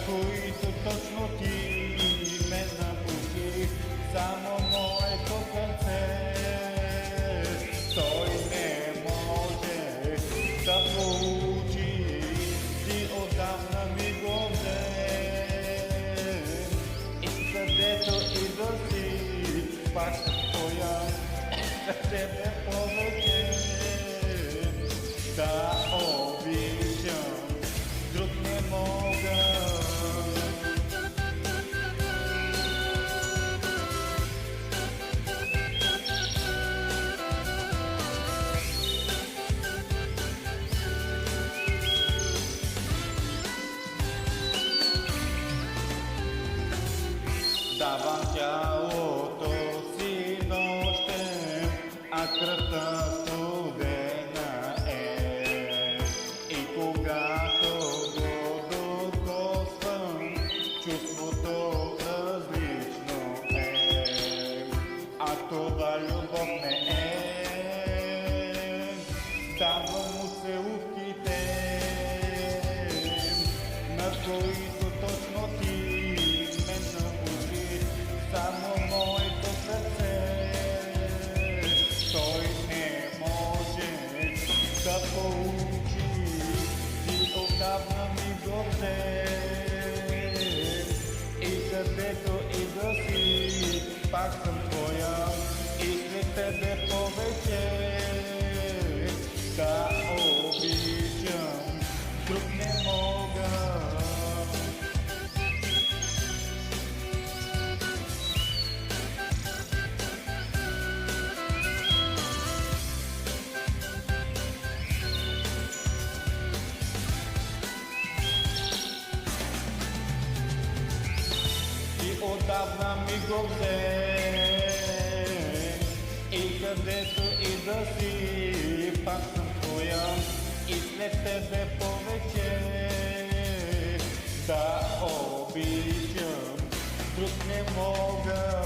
които точно ти ме напусти, само моето сърце. Той не може да получи, ти отдавна ми го взе. И където и да си, пак съм твоя, за тебе повече да обичам, друг не мога. Давам тялото си нощем, а кръвта студена е. И когато го докосвам, чувството различно е. А това любов не е. Давам му целувките, на които точно ти ме напусти, само моето сърце. Той не може да получи, ти отдавна ми го взе. И където и да си, пак съм твоя, и след тебе повече да обичам, друг не мога. Отдавна ми го взе. И където и да си, пак съм твоя, и след тебе повече да обичам, друг не мога.